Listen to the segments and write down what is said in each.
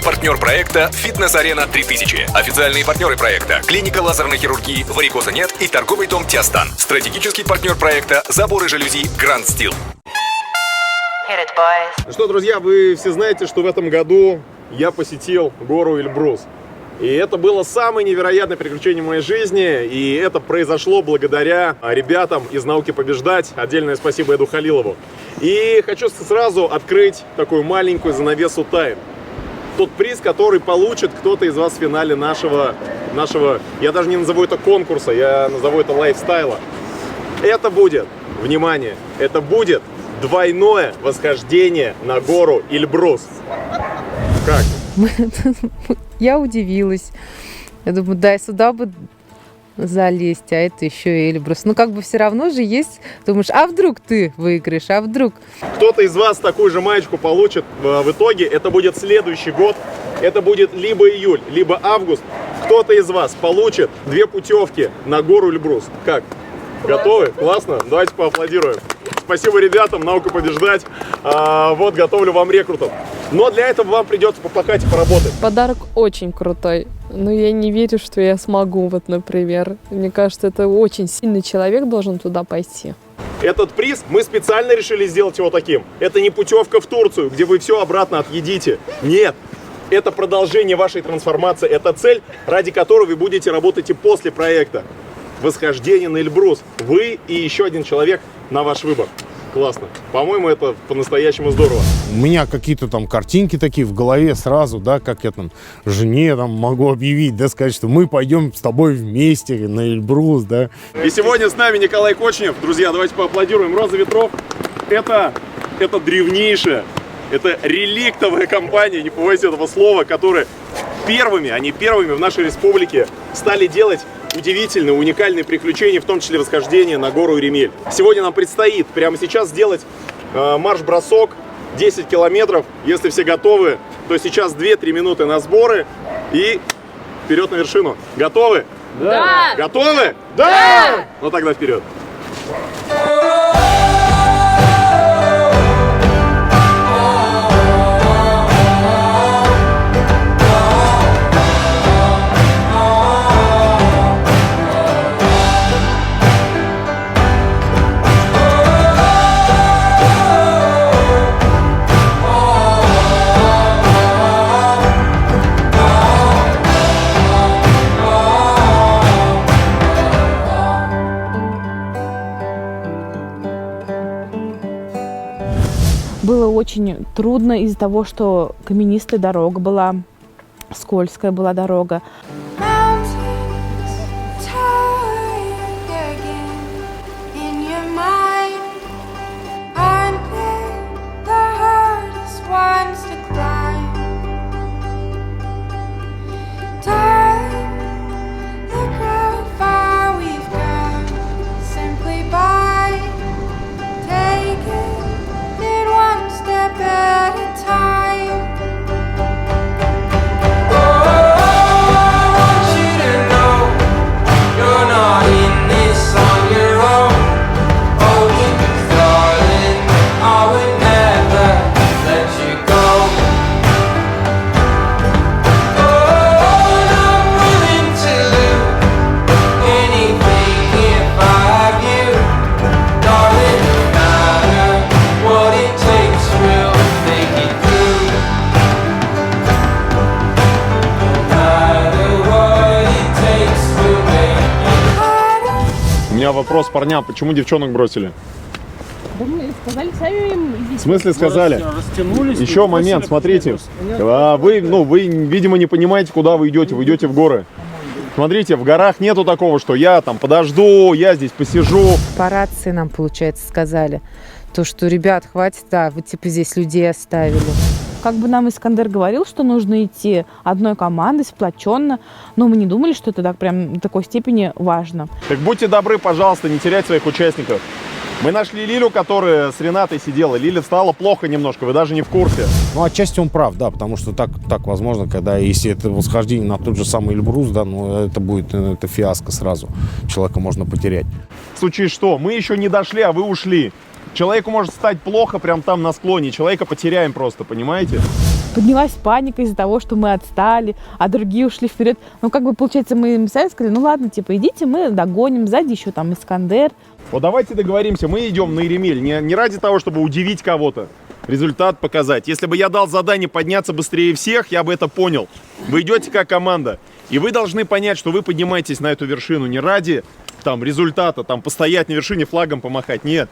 Официальный партнер проекта «Фитнес-арена 3000». Официальные партнеры проекта: клиника лазерной хирургии «Варикоза нет» и торговый дом «Тиастан». Стратегический партнер проекта: заборы жалюзи «Гранд Стил». Ну что, друзья, вы все знаете, что в этом году я посетил гору Эльбрус. И это было самое невероятное приключение в моей жизни. И это произошло благодаря ребятам из «Науки побеждать». Отдельное спасибо Эду Халилову. И хочу сразу открыть такую маленькую занавесу тайн. Тот приз, который получит кто-то из вас в финале нашего, я даже не назову это конкурса, я назову это лайфстайла. Это будет, внимание, это будет двойное восхождение на гору Эльбрус. Как? Я удивилась. Я думаю, да, сюда бы залезть, а это еще и Эльбрус. Ну, как бы все равно же есть. Думаешь, а вдруг ты выиграешь, а вдруг? Кто-то из вас такую же маечку получит в итоге. Это будет следующий год. Это будет либо июль, либо август. Кто-то из вас получит 2 путевки на гору Эльбрус. Как? Готовы? Классно? Давайте поаплодируем. Спасибо ребятам, «Наука побеждать». Вот, готовлю вам рекрутов. Но для этого вам придется поплакать и поработать. Подарок очень крутой. Но я не верю, что я смогу, вот, например. Мне кажется, это очень сильный человек должен туда пойти. Этот приз мы специально решили сделать его таким. Это не путевка в Турцию, где вы все обратно отъедите. Нет. Это продолжение вашей трансформации. Это цель, ради которой вы будете работать и после проекта. Восхождение на Эльбрус. Вы и еще один человек на ваш выбор. Классно. По-моему, это по-настоящему здорово. У меня какие-то там картинки такие в голове сразу, да, как я там жене там могу объявить, да, сказать, что мы пойдем с тобой вместе на Эльбрус, да. И сегодня с нами Николай Кочнев. Друзья, давайте поаплодируем. «Роза ветров» это древнейшая, это реликтовая компания, не побоюсь этого слова, которые они первыми в нашей республике стали делать удивительные, уникальные приключения, в том числе восхождение на гору Иремель. Сегодня нам предстоит прямо сейчас сделать марш-бросок 10 километров. Если все готовы, то сейчас 2-3 минуты на сборы и вперед на вершину. Готовы? Да! Готовы? Да! Ну тогда вперед. Было очень трудно из-за того, что каменистая дорога была, скользкая была дорога. У меня вопрос парням, почему девчонок бросили? Да мы сказали сами им идите. В смысле сказали? Еще момент, смотрите. Вы, видимо, не понимаете, куда вы идете. Вы идете в горы. Смотрите, в горах нету такого, что я там подожду, я здесь посижу. По рации нам, получается, сказали, то, что, ребят, хватит, да, вы типа здесь людей оставили. Как бы нам Искандер говорил, что нужно идти одной командой, сплоченно, но мы не думали, что это так прям до такой степени важно. Так будьте добры, пожалуйста, не терять своих участников. Мы нашли Лилю, которая с Ренатой сидела. Лиле стало плохо немножко, вы даже не в курсе. Ну, отчасти он прав, да, потому что так возможно, когда, если это восхождение на тот же самый Эльбрус, да, ну, это будет фиаско сразу. Человека можно потерять. В случае что, мы еще не дошли, а вы ушли. Человеку может стать плохо прямо там на склоне, человека потеряем просто, понимаете? поднялась паника из-за того, что мы отстали, а другие ушли вперед. Ну, как бы, получается, мы им сами сказали, ну ладно, типа, идите, мы догоним, сзади еще там Искандер. Вот давайте договоримся, мы идем на Иремель не ради того, чтобы удивить кого-то, результат показать. Если бы я дал задание подняться быстрее всех, я бы это понял. Вы идете как команда, и вы должны понять, что вы поднимаетесь на эту вершину не ради там результата, там постоять на вершине, флагом помахать. Нет.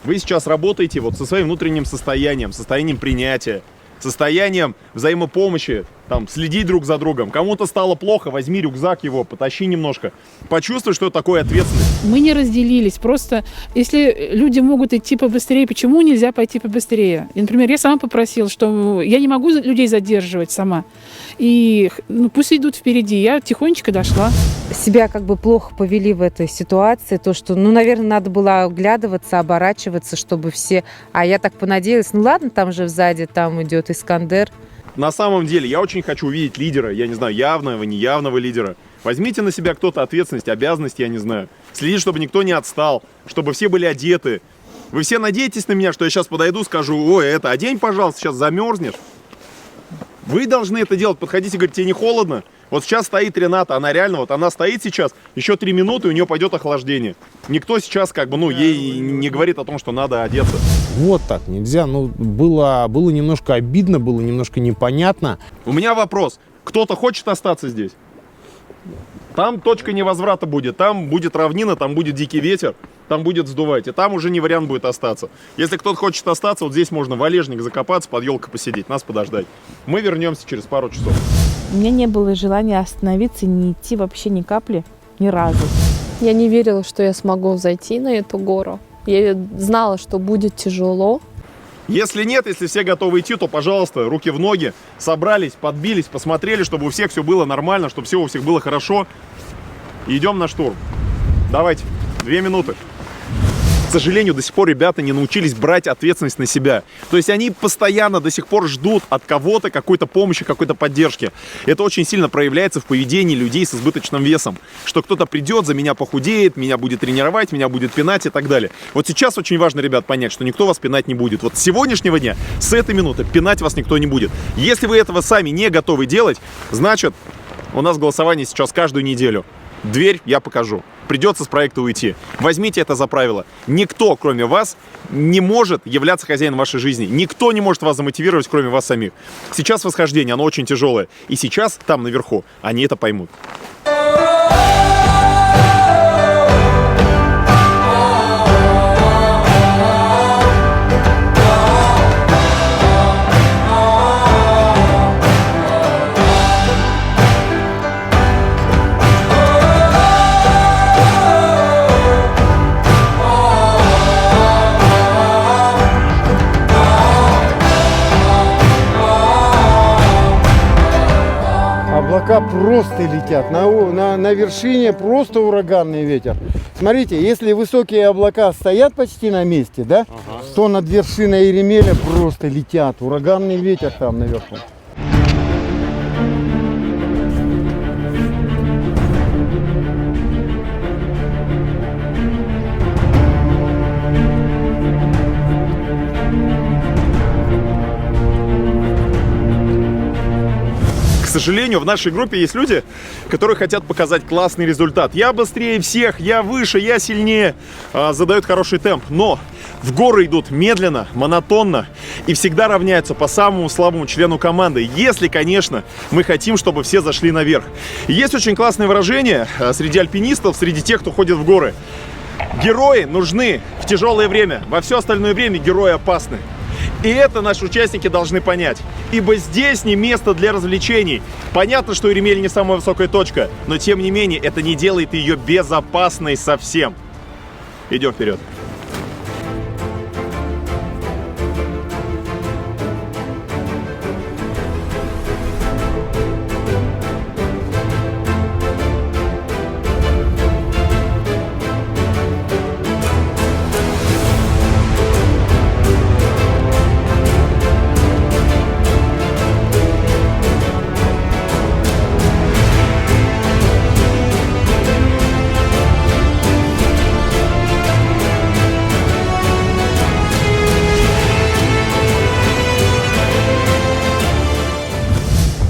Вы сейчас работаете вот со своим внутренним состоянием принятия, состоянием взаимопомощи, там, следить друг за другом. Кому-то стало плохо, возьми рюкзак его, потащи немножко. Почувствуй, что такое ответственность. Мы не разделились. Просто если люди могут идти побыстрее, почему нельзя пойти побыстрее? И, например, я сама попросила, что я не могу людей задерживать сама. И пусть идут впереди. Я тихонечко дошла. Себя как бы плохо повели в этой ситуации. То, что, наверное, надо было оглядываться, оборачиваться, чтобы все... А я так понадеялась, ну ладно, там же сзади, там идет Искандер. На самом деле, я очень хочу увидеть лидера, я не знаю, явного, неявного лидера. Возьмите на себя кто-то ответственность, обязанность, я не знаю. Следите, чтобы никто не отстал, чтобы все были одеты. Вы все надеетесь на меня, что я сейчас подойду, скажу, ой, одень, пожалуйста, сейчас замерзнешь. Вы должны это делать, подходите, говорите, тебе не холодно? Вот сейчас стоит Рената, она реально, вот она стоит сейчас, еще 3 минуты, у нее пойдет охлаждение. Никто сейчас ей не говорит о том, что надо одеться. Вот так нельзя. Было немножко обидно, было немножко непонятно. У меня вопрос. Кто-то хочет остаться здесь? Там точка невозврата будет. Там будет равнина, там будет дикий ветер, там будет сдувать. И там уже не вариант будет остаться. Если кто-то хочет остаться, вот здесь можно валежник закопаться, под елкой посидеть, нас подождать. Мы вернемся через пару часов. У меня не было желания остановиться, не идти вообще ни капли, ни разу. Я не верила, что я смогу зайти на эту гору. Я знала, что будет тяжело. Если нет, если все готовы идти, то, пожалуйста, руки в ноги, собрались, подбились, посмотрели, чтобы у всех все было нормально, чтобы все у всех было хорошо. И идем на штурм. Давайте, 2 минуты. К сожалению, до сих пор ребята не научились брать ответственность на себя. То есть они постоянно до сих пор ждут от кого-то какой-то помощи, какой-то поддержки. Это очень сильно проявляется в поведении людей с избыточным весом. Что кто-то придет, за меня похудеет, меня будет тренировать, меня будет пинать и так далее. Вот сейчас очень важно, ребят, понять, что никто вас пинать не будет. Вот с сегодняшнего дня, с этой минуты пинать вас никто не будет. Если вы этого сами не готовы делать, значит, у нас голосование сейчас каждую неделю. Дверь я покажу. Придется с проекта уйти. Возьмите это за правило. Никто, кроме вас, не может являться хозяином вашей жизни. Никто не может вас замотивировать, кроме вас самих. Сейчас восхождение, оно очень тяжелое. И сейчас, там наверху, они это поймут. Облака просто летят, на вершине просто ураганный ветер. Смотрите, если высокие облака стоят почти на месте, да, то над вершиной Иремеля просто летят, ураганный ветер там наверху. К сожалению, в нашей группе есть люди, которые хотят показать классный результат. Я быстрее всех, я выше, я сильнее, задают хороший темп. Но в горы идут медленно, монотонно и всегда равняются по самому слабому члену команды. Если, конечно, мы хотим, чтобы все зашли наверх. И есть очень классное выражение среди альпинистов, среди тех, кто ходит в горы. Герои нужны в тяжелое время, во все остальное время герои опасны. И это наши участники должны понять. Ибо здесь не место для развлечений. Понятно, что Иремель не самая высокая точка, но тем не менее это не делает ее безопасной совсем. Идем вперед.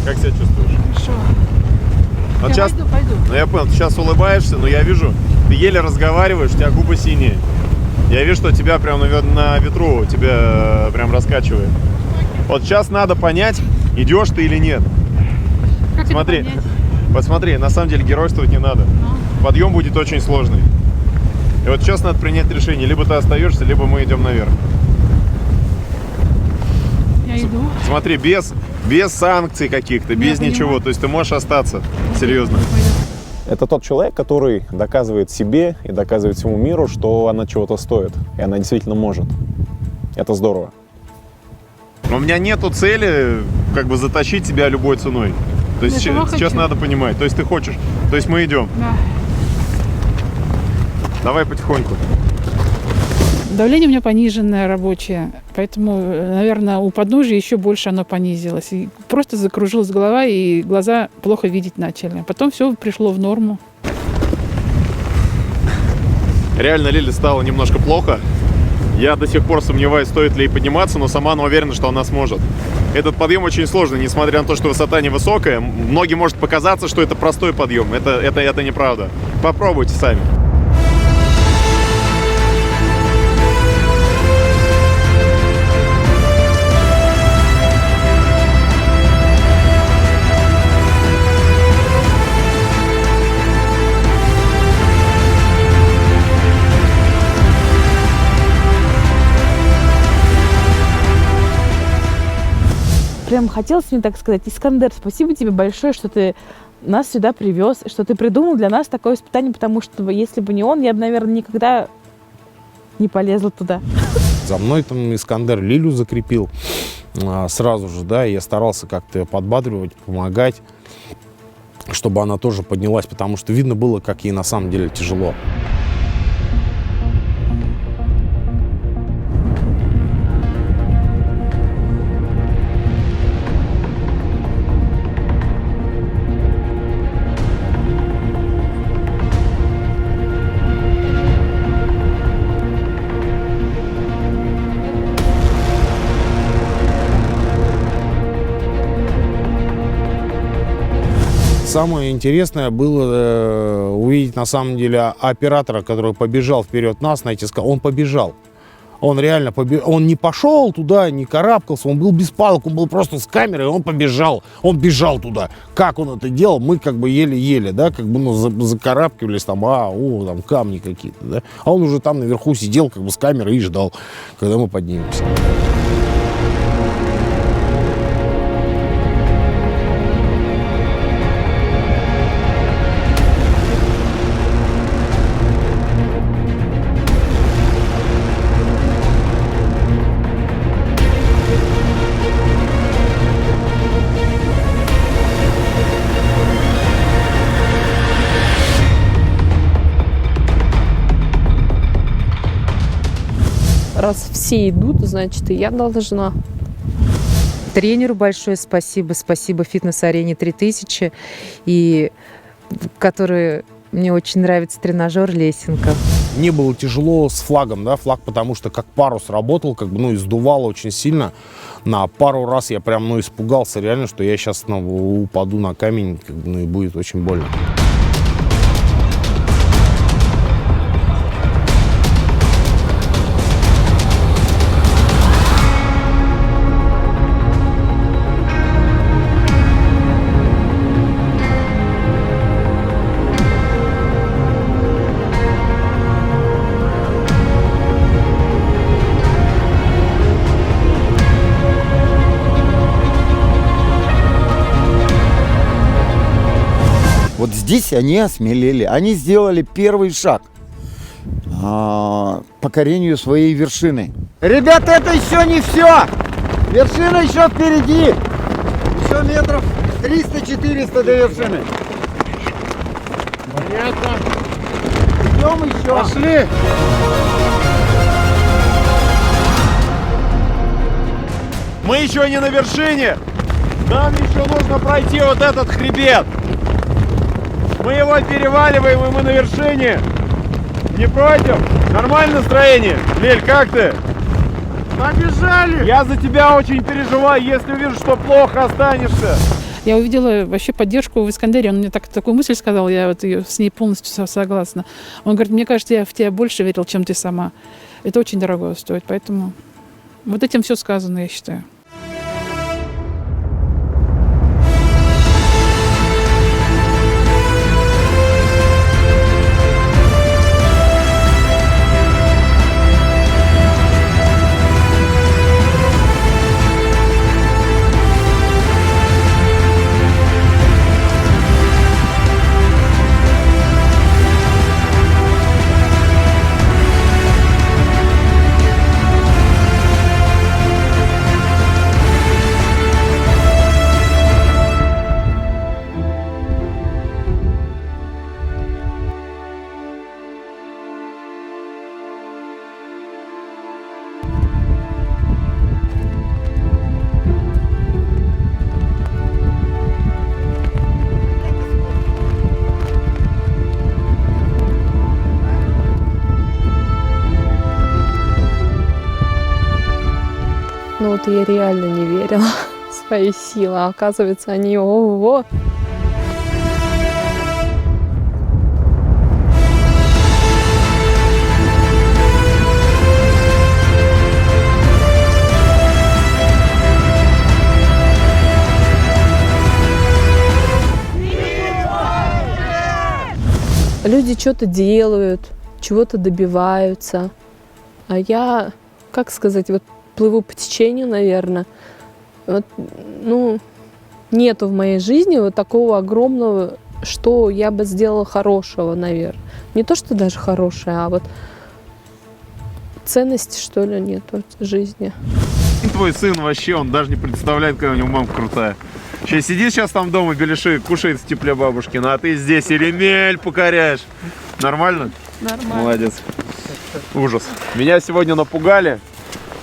Как себя чувствуешь? Хорошо. Вот Я сейчас, пойду. ну я понял, ты сейчас улыбаешься, но я вижу, ты еле разговариваешь, у тебя губы синие. Я вижу, что тебя прям на ветру, тебя прям раскачивает. Вот сейчас надо понять, идешь ты или нет. Как Смотри, это понять? посмотри, на самом деле геройствовать не надо. Подъем будет очень сложный. И вот сейчас надо принять решение, либо ты остаешься, либо мы идем наверх. Я иду. Смотри, без санкций каких-то, без понимаю. ничего. То есть ты можешь остаться. Серьезно. Это тот человек, который доказывает себе и доказывает всему миру, что она чего-то стоит. И она действительно может. Это здорово. У меня нету цели как бы затащить тебя любой ценой. То есть Я сама сейчас хочу. надо понимать. То есть ты хочешь. То есть мы идем. Да. Давай потихоньку. Давление у меня пониженное рабочее, поэтому, наверное, у подножия еще больше оно понизилось. И просто закружилась голова, и глаза плохо видеть начали. Потом все пришло в норму. Реально Лиле стало немножко плохо. Я до сих пор сомневаюсь, стоит ли ей подниматься, но сама она уверена, что она сможет. Этот подъем очень сложный, несмотря на то, что высота невысокая. Многим может показаться, что это простой подъем. Это неправда. Попробуйте сами. Прям хотелось мне так сказать: Искандер, спасибо тебе большое, что ты нас сюда привез, что ты придумал для нас такое испытание, потому что если бы не он, я бы, наверное, никогда не полезла туда. За мной там Искандер Лилю закрепил сразу же, да, и я старался как-то ее подбадривать, помогать, чтобы она тоже поднялась, потому что видно было, как ей на самом деле тяжело. Самое интересное было увидеть на самом деле оператора, который побежал вперед нас, знаете, он побежал. Он реально побежал. Он не пошел туда, не карабкался, он был без палок, он был просто с камерой, он побежал. Он бежал туда. Как он это делал, мы как бы еле-еле, да, как бы закарабкивались там, там камни какие-то, да. А он уже там наверху сидел как бы с камерой и ждал, когда мы поднимемся. Раз все идут, значит, и я должна. Тренеру большое спасибо. Спасибо фитнес-арене 3000. И который мне очень нравится тренажер Лесенко. Мне было тяжело с флагом, да, флаг, потому что как парус работал, как бы, издувало очень сильно. На пару раз я прям, испугался реально, что я сейчас упаду на камень, как бы, и будет очень больно. Вот здесь они осмелели, они сделали первый шаг к покорению своей вершины. Ребята, это еще не все! Вершина еще впереди! Еще метров 300-400 до вершины. Понятно. Идем еще. Пошли! Мы еще не на вершине. Нам еще нужно пройти вот этот хребет. Мы его переваливаем, и мы на вершине. Не против? Нормальное настроение? Лель, как ты? Побежали! Я за тебя очень переживаю. Если увижу, что плохо, останешься. Я увидела вообще поддержку в Искандере. Он мне такую мысль сказал, я вот ее с ней полностью согласна. Он говорит, мне кажется, я в тебя больше верил, чем ты сама. Это очень дорого стоит, поэтому вот этим все сказано, я считаю. Ну вот я реально не верила в свои силы, а оказывается, они ого-го. Люди что-то делают, чего-то добиваются, а я, как сказать, вот плыву по течению, наверное. Вот, ну, нету в моей жизни вот такого огромного, что я бы сделала хорошего, наверное. Не то, что даже хорошее, а вот ценности, что ли, нету в жизни. Твой сын вообще, он даже не представляет, какая у него мамка крутая. Сейчас сидит сейчас там дома, беляши, кушает в тепле бабушкина, а ты здесь Еремель покоряешь. Нормально? Нормально. Молодец. Ужас. Меня сегодня напугали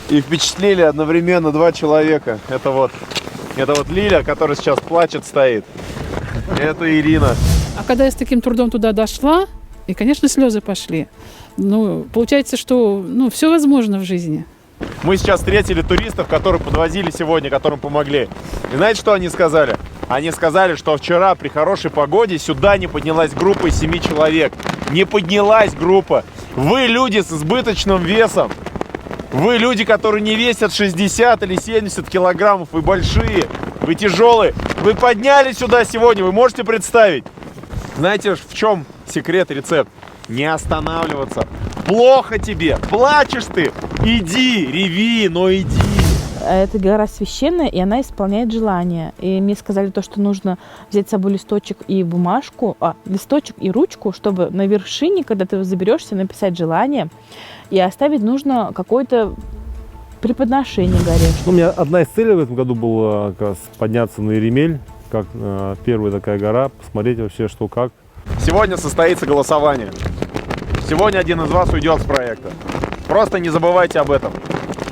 и впечатлили одновременно два человека. Это вот Лиля, которая сейчас плачет, стоит. Это Ирина. А когда я с таким трудом туда дошла, и, конечно, слезы пошли. Ну, получается, что все возможно в жизни. Мы сейчас встретили туристов, которые подвозили сегодня, которым помогли. И знаете, что они сказали? Они сказали, что вчера при хорошей погоде сюда не поднялась группа из 7 человек. Не поднялась группа. Вы люди с избыточным весом. Вы люди, которые не весят 60 или 70 килограммов. Вы большие, вы тяжелые. Вы поднялись сюда сегодня, вы можете представить? Знаете, в чем секрет, рецепт? Не останавливаться. Плохо тебе, плачешь ты, иди, реви, но иди. Эта гора священная, и она исполняет желания. И мне сказали то, что нужно взять с собой листочек и бумажку, листочек и ручку, чтобы на вершине, когда ты заберешься, написать желание. И оставить нужно какое-то преподношение горе. У меня одна из целей в этом году была как раз подняться на Еремель, как первая такая гора, посмотреть вообще что как. Сегодня состоится голосование. Сегодня один из вас уйдет с проекта. Просто не забывайте об этом.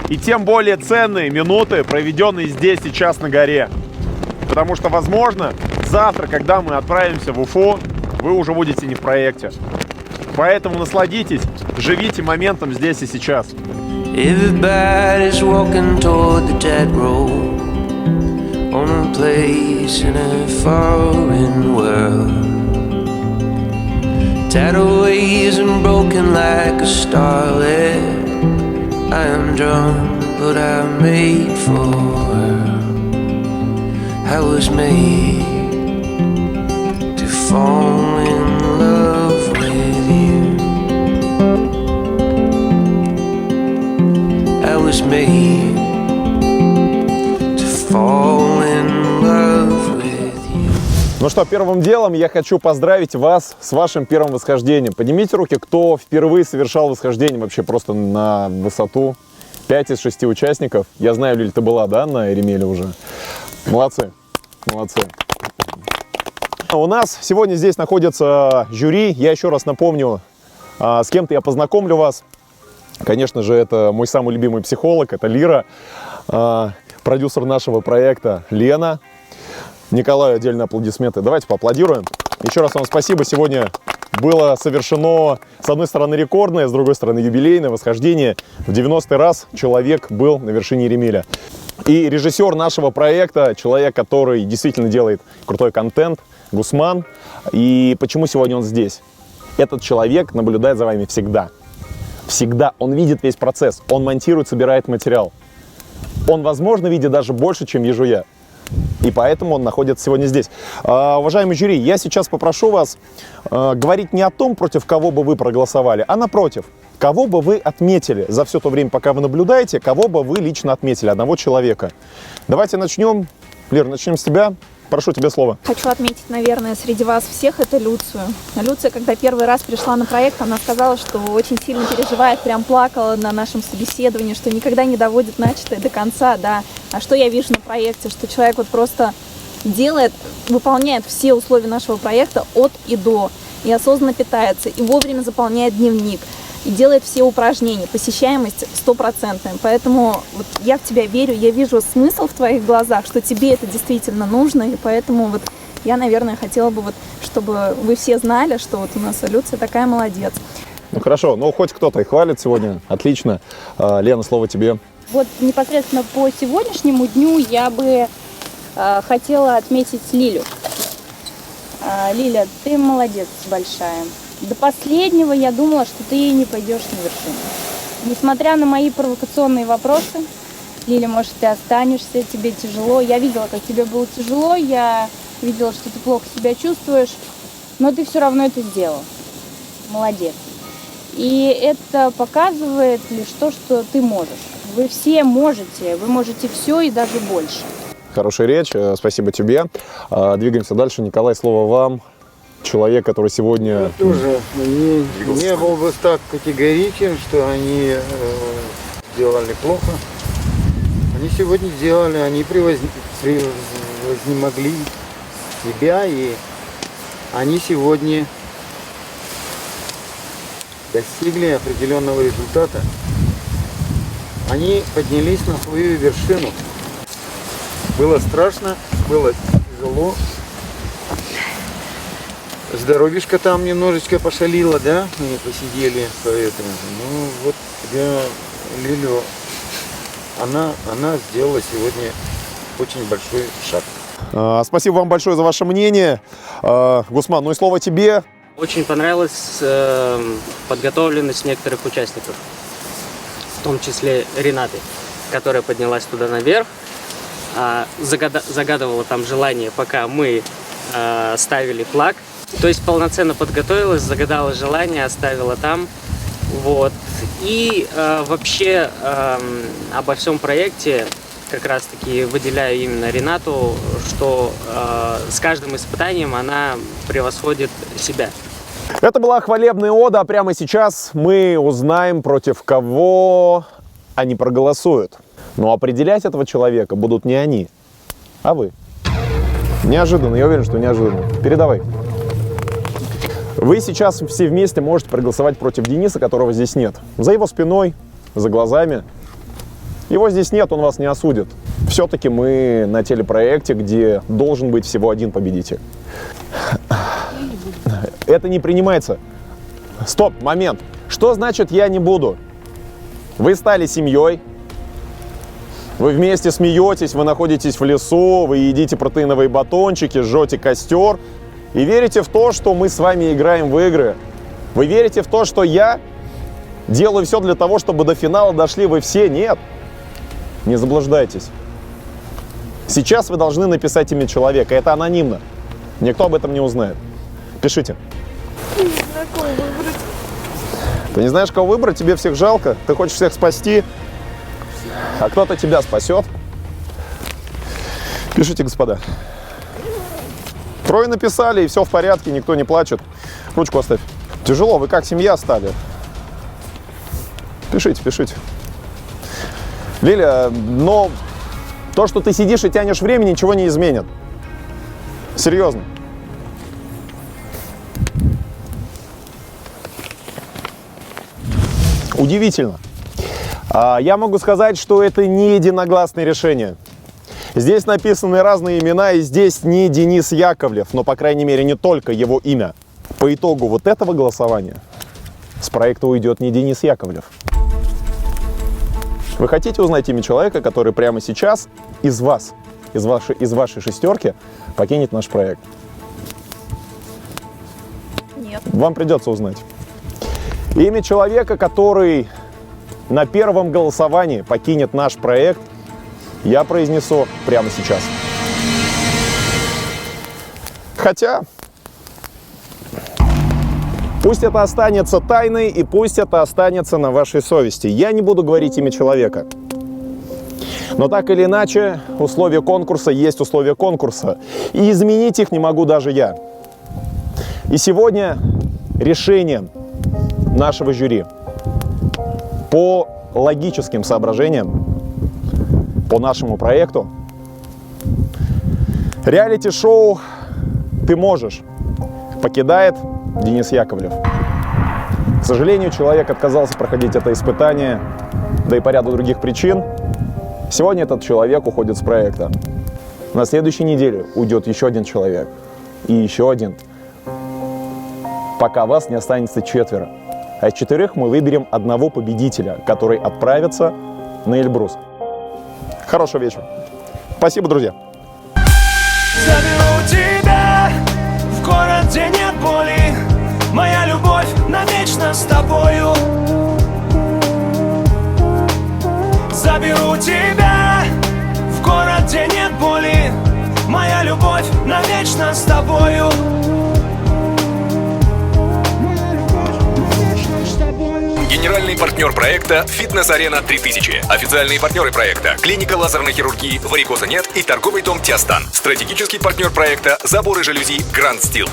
И тем более ценные минуты, проведенные здесь сейчас на горе. Потому что, возможно, завтра, когда мы отправимся в Уфу, вы уже будете не в проекте. Поэтому насладитесь, живите моментом здесь и сейчас. Everybody's walking toward the dead road on a place in a foreign world. Tidal waves and broken like a starlet. I am drawn, but I'm made for her. I was made to fall in love with you. I was made to fall in love with you. Ну что, первым делом я хочу поздравить вас с вашим первым восхождением. Поднимите руки, кто впервые совершал восхождение вообще просто на высоту. 5 из 6 участников. Я знаю, Лиль, ты была, да, на Еремеле уже? Молодцы, молодцы. У нас сегодня здесь находится жюри. Я еще раз напомню, с кем-то я познакомлю вас. Конечно же, это мой самый любимый психолог, это Лира, продюсер нашего проекта Лена. Николаю отдельные аплодисменты. Давайте поаплодируем. Еще раз вам спасибо. Сегодня было совершено, с одной стороны, рекордное, с другой стороны, юбилейное восхождение. В 90-й раз человек был на вершине Еремеля. И режиссер нашего проекта, человек, который действительно делает крутой контент, Гусман. И почему сегодня он здесь? Этот человек наблюдает за вами всегда. Всегда. Он видит весь процесс. Он монтирует, собирает материал. Он, возможно, видит даже больше, чем вижу я. И поэтому он находится сегодня здесь. Уважаемый жюри, я сейчас попрошу вас говорить не о том, против кого бы вы проголосовали, а напротив, кого бы вы отметили за все то время, пока вы наблюдаете, кого бы вы лично отметили, одного человека. Давайте начнем. Лер, начнем с тебя. Прошу тебе слово. Хочу отметить, наверное, среди вас всех это Люцию. Люция, когда первый раз пришла на проект, она сказала, что очень сильно переживает, прям плакала на нашем собеседовании, что никогда не доводит начатое до конца, да. А что я вижу на проекте, что человек вот просто делает, выполняет все условия нашего проекта от и до, и осознанно питается, и вовремя заполняет дневник, и делает все упражнения, посещаемость 100%. Поэтому вот я в тебя верю, я вижу смысл в твоих глазах, что тебе это действительно нужно, и поэтому вот я, наверное, хотела бы, вот, чтобы вы все знали, что вот у нас Люция такая молодец. Ну хорошо, ну хоть кто-то и хвалит сегодня, отлично. Лена, слово тебе. Вот непосредственно по сегодняшнему дню я бы хотела отметить Лилю. Лиля, ты молодец большая. До последнего я думала, что ты не пойдешь на вершину. Несмотря на мои провокационные вопросы, Лиля, может, ты останешься, тебе тяжело. Я видела, как тебе было тяжело, я видела, что ты плохо себя чувствуешь, но ты все равно это сделал. Молодец. И это показывает лишь то, что ты можешь. Вы все можете, вы можете все и даже больше. Хорошая речь, спасибо тебе. Двигаемся дальше. Николай, слово вам. Человек, который сегодня... Я тоже не был бы так категоричен, что они сделали плохо. Они сегодня сделали, они превознемогли себя, и они сегодня достигли определенного результата. Они поднялись на свою вершину. Было страшно, было тяжело. Здоровишко там немножечко пошалило, да? Мы посидели поэтому. Ну вот я Лилю, она сделала сегодня очень большой шаг. Спасибо вам большое за ваше мнение. Гусман, ну и слово тебе. Очень понравилась подготовленность некоторых участников, в том числе Ренаты, которая поднялась туда наверх, загадывала там желание, пока мы ставили флаг. То есть полноценно подготовилась, загадала желание, оставила там. Вот. И вообще обо всем проекте как раз-таки выделяю именно Ренату, что с каждым испытанием она превосходит себя. Это была хвалебная ода, а прямо сейчас мы узнаем, против кого они проголосуют. Но определять этого человека будут не они, а вы. Неожиданно, я уверен, что неожиданно. Передавай. Вы сейчас все вместе можете проголосовать против Дениса, которого здесь нет. За его спиной, за глазами. Его здесь нет, он вас не осудит. Все-таки мы на телепроекте, где должен быть всего один победитель. Это не принимается. Стоп, момент. Что значит «я не буду»? Вы стали семьей, вы вместе смеетесь, вы находитесь в лесу, вы едите протеиновые батончики, жжете костер и верите в то, что мы с вами играем в игры. Вы верите в то, что я делаю все для того, чтобы до финала дошли вы все? Нет. Не заблуждайтесь. Сейчас вы должны написать имя человека. Это анонимно. Никто об этом не узнает. Пишите. Не знаю, кого выбрать. Ты не знаешь, кого выбрать? Тебе всех жалко? Ты хочешь всех спасти? А кто-то тебя спасет? Пишите, господа. Трое написали, и все в порядке, никто не плачет. Ручку оставь. Тяжело, вы как семья стали. Пишите, пишите. Лиля, но то, что ты сидишь и тянешь время, ничего не изменит. Серьезно. Удивительно. Я могу сказать, что это не единогласное решение. Здесь написаны разные имена, и здесь не Денис Яковлев, но, по крайней мере, не только его имя. по итогу вот этого голосования с проекта уйдет не Денис Яковлев. Вы хотите узнать имя человека, который прямо сейчас из вас, из вашей шестерки покинет наш проект? Нет. Вам придется узнать. Имя человека, который на первом голосовании покинет наш проект, я произнесу прямо сейчас. Хотя, пусть это останется тайной и пусть это останется на вашей совести. Я не буду говорить имя человека. Но так или иначе, условия конкурса есть условия конкурса. И изменить их не могу даже я. И сегодня решением нашего жюри по логическим соображениям, по нашему проекту, реалити-шоу «Ты можешь» покидает Денис Яковлев. К сожалению, человек отказался проходить это испытание, да и по ряду других причин. Сегодня этот человек уходит с проекта. На следующей неделе уйдет еще один человек. И еще один. Пока вас не останется 4. А из 4 мы выберем одного победителя, который отправится на Эльбрус. Хорошего вечера. Спасибо, друзья. Заберу тебя в город, где нет боли. Моя любовь навечно с тобою. Заберу тебя в город, где нет боли. Моя любовь навечно с тобою. Генеральный партнер проекта «Фитнес-арена 3000». Официальные партнеры проекта – клиника лазерной хирургии «Варикоза нет» и торговый дом «Тиастан». Стратегический партнер проекта – заборы жалюзи «Гранд Стил».